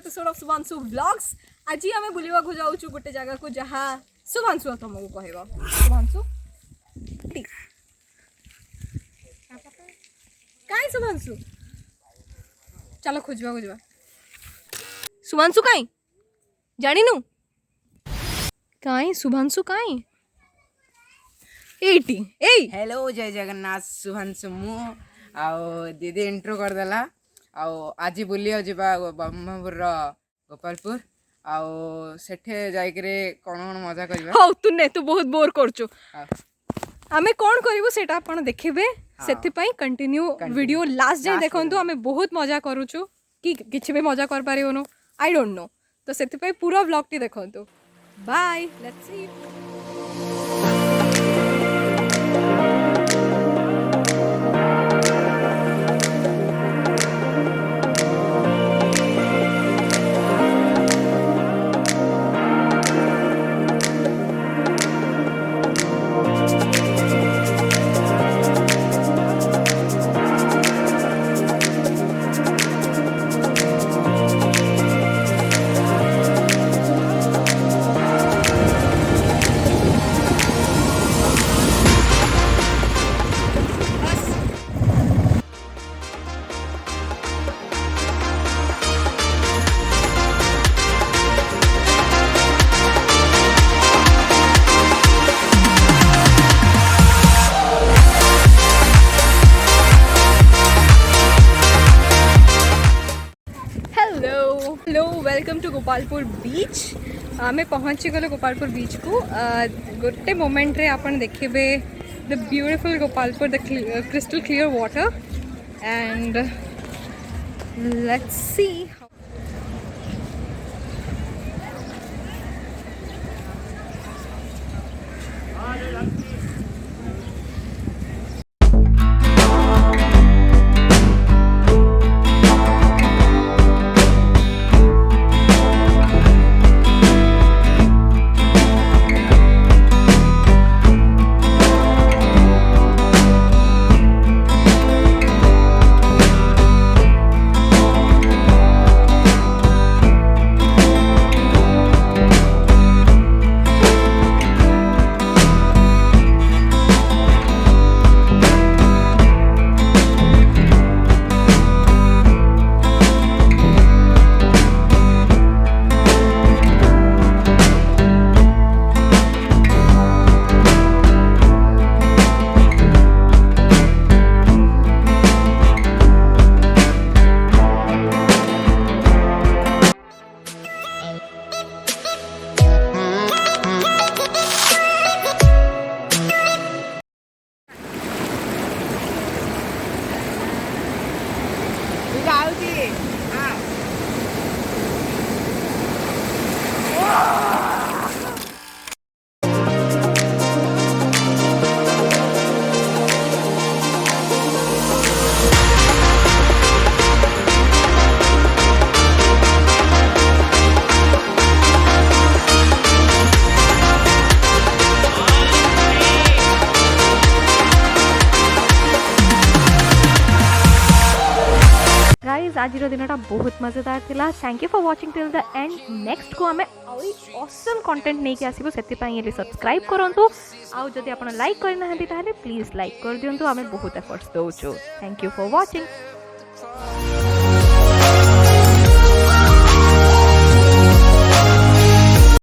Episode of Shubhanshu vlogs. आज आम बुलवा को जाऊँ गोटे जगह को जहाँ शुभांशु तुमको कह शुभांशु कहीं शुभांशु चलो खोजा खोजा शुभांशु कहीं जानिनु कहीं शुभांशु कहीं एटी ए हेलो जय जगन्नाथ शुभांशु मु आओ दीदी इंट्रो करदेला आओ आज बुली जावा ब्रह्मपुर गोपालपुर आओ सेठे जाइकरे कौन कौन मजा करबा हो तुने तू बहुत बोर करछु आमे कौन करिवो सेटा आपण देखिबे सेति पई कंटिन्यू वीडियो लास्ट जाय देखंतु आमे बहुत मजा करूछु कि किछि भी मजा कर पारियोनो आई डोंट नो तो सेति पई पूरा व्लॉग टी देखंतु bye let's see hello welcome to Gopalpur beach आमे पहुँची गलो गोपालपुर बीच को गोटे मोमेंट रे आपण देखिबे the beautiful Gopalpur the crystal clear water and let's see आज दिनटा बहुत मजेदार थिला thank you for watching till the end next को हमें ऑसम कंटेंट नहीं के आसीबो सेति पई ये सब्सक्राइब करंतु आउ जदि आपण लाइक करना हंती ताले प्लीज लाइक कर दियंतु हमें बहुत एफर्ट्स दोचो थैंक यू फॉर वाचिंग